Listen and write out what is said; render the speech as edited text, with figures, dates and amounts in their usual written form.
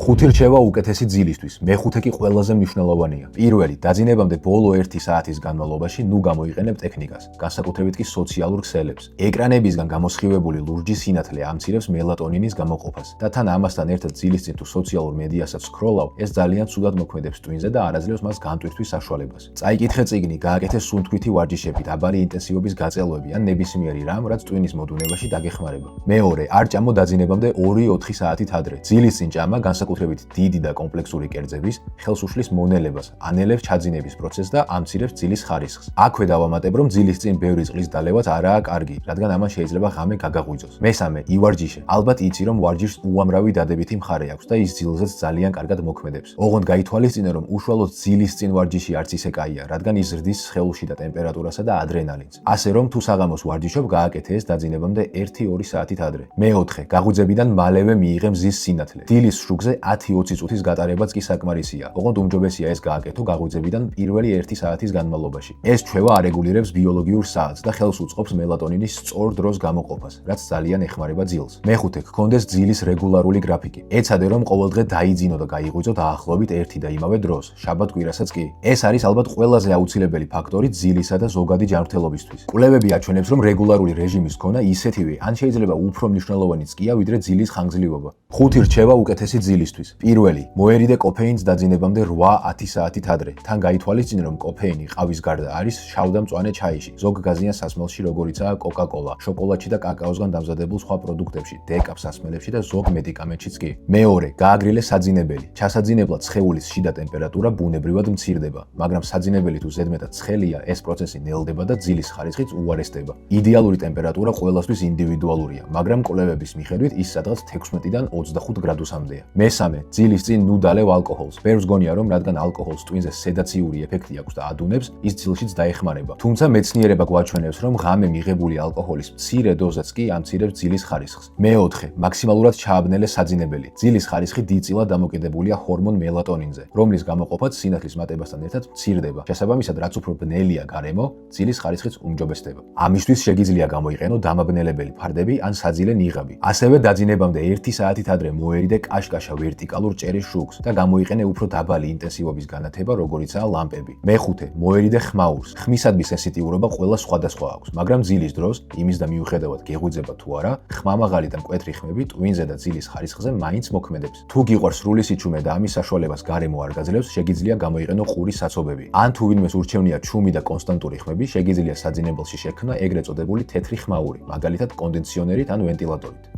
5 რჩევა უკეთესი ძილისთვის, მეხუთე კი ყველაზე მნიშვნელოვანია. პირველი, დაძინებამდე ბოლო 1 საათის განმავლობაში ნუ გამოიყენებ ტექნიკას, განსაკუთრებით კი სოციალურ ქსელებს. ეკრანებისგან გამოსხივებული ლურჯი სინათლე ამცირებს მელატონინის გამოყოფას და თან ამასთან ერთად ძილის წინ თუ სოციალურ მედიასაც სკროლავ, ეს ძალიან ცუდად მოქმედებს ტვინზე და არაძლევს მას განტვირთვის საშუალებას. წაიკითხე წიგნი, გააკეთე სუნთქვითი ვარჯიშები, დაბალი ინტენსივობის გაწელვები ან ნებისმიერი რამ, რაც ტვინის მოდუნებაში დაგეხმარება. მეორე, არ ჭამო დაძინებამდე 2-4 საათით ადრე. ძილის წინ ჭამა განსაკუთრებით დიდი და კომპლექსური კერძების ხელს უშლის მონელებას, ანელებს ჩაძინების პროცესს და ამცირებს ძილის ხარისხს. აქვე დავამატებ, რომ ძილის წინ ბევრი წყლის დალევაც არაა კარგი, რადგან ამან შეიძლება ღამე გაგაღვიძოს. მესამე, ივარჯიშე. ალბათ იცი, რომ ვარჯიშს უამრავი დადებითი მხარე აქვს და ის ძილზეც ძალიან კარგად მოქმედებს. ოღონდ გაითვალისწინე, რომ უშუალოდ ძილის წინ ვარჯიში არც ისე კაია, რადგან ის ზრდის სხეულში და ტემპერატურასა და ადრენალინს. ასე რომ თუ საღამოს ვარჯიშობ, გააკეთე ეს დაძინებამდე 1-2 საათით ადრე. მეოთხე, გაღუძებიდან მალევე მიიღე მზის სინათლე. დილის შუქზე 10-20 წუთის გატარებაც კი საკმარისია. ოღონდ უმჯობესია ეს გააკეთო გაღუძებიდან პირველი 1 საათის განმავლობაში. ეს ჩვევა არეგულირებს ბიოლოგიურ საათს და ხელს უწყობს მელატონინის სწორ დროს გამოყოფას, რაც ძალიან ეხმარება ძილს. მეხუთე, გქონდეს ძილის რეგულარული გრაფიკი. ეცადე რომ ყოველდღე დაიძინო და გაიღვიძო დაახლოებით 1 და იმავე დროს, შაბათ-კვირასაც კი. ეს არის ალბათ ყველაზე აუცილებელი ფაქტორი ძილისა და ზოგადი ჯანმრთელობისთვის. კვლევები აჩვენებს, რომ რეგულარული რეჟიმის ქონა ისეთივე, ან შეიძლება უფრო მნიშვნელოვანიც კია, ვიდრე ძილის ხანგრძლივობა. 5 რჩევა უკეთესი ძილისთვის. პირველი, მოერიდე კოფეინს დაძინებამდე 8-10 საათით ადრე. თან გაითვალისწინე, რომ კოფეინი ყავის გარდა არის შავ და მწვანე ჩაიში, ზოგ გაზიან სასმელში, როგორიცაა კოკა-კოლა, შოკოლადში და კაკაოსგან დამზადებულ სხვა პროდუქტებში, დეკაბ სასმელებში და ზოგ მედიკამენტშიც კი. მეორე, გააგრილე საძინებელი. ჩასაძინებლად სხეულის შიდა ტემპერატურა ბუნებრივად მცირდება, მაგრამ საძინებელი თუ ზედმეტად ცხელია, ეს პროცესი ნელდება და ძილის ხარისხიც უარესდება. იდეალური ტემპერატურა ყველასთვის ინდივიდუალურია, მაგრამ კვლევების მიხედვით ის სადღაც 16-დან 25 გრადუსამდეა. მესამე, ძილის წინ ნუ დალევ ალკოჰოლს. ბევრს გონია, რომ რადგან ალკოჰოლს ტვინზე სედაციური ეფექტი აქვს და ადუნებს, ის ძილშიც დაეხმარება. თუმცა მეცნიერება გვაჩვენებს, რომ ღამე მიღებული ალკოჰოლის მცირე დოზაც კი ამცირებს ძილის ხარისხს. მეოთხე, მაქსიმალურად ჩააბნელე საძინებელი. ძილის ხარისხი დიდწილად დამოკიდებულია ჰორმონ მელატონინზე, რომლის გამოყოფაც სინათლის მატებასთან ერთად მცირდება. შესაბამისად, რაც უფრო ბნელია გარემო, ძილის ხარისხიც უმჯობესდება. ამისთვის შეგიძლია გამოიყენო დამაბნელებელი ფარდები ან საძილე ნიღაბი. ასევე დაძინებამდე 1 საათით ადრე მოერიდე კაშკაშა ვერტიკალურ ჭერის შუქს და გამოიყენე უფრო დაბალი ინტენსივობის განათება, როგორიცაა ლამპები. მეხუთე, მოერიდე ხმაურს. ხმისადმი სენსიტიურობა ყველა სხვადასხვა აქვს, მაგრამ ძილის დროს, იმის და მიუხედავად გეღვიძება თუ არა, ხმამაღალი და მკვეთრი ხმები ტვინზე და ძილის ხარისხზე მაინც მოქმედებს. თუ გიყვარს სრული სიჩუმე და ამის საშუალებას გარემო არ გაძლევს, შეგიძლია გამოიყენო ყურის საცობები. ან თუ ვინმეს ურჩევნია ჩუმი და კონსტანტური ხმები, შეგიძლია საძინებელში შექმნა ეგრეთ წოდებული თეთრი ხმაური, მაგალითად კონდიციონერით ან ვენტილატორით.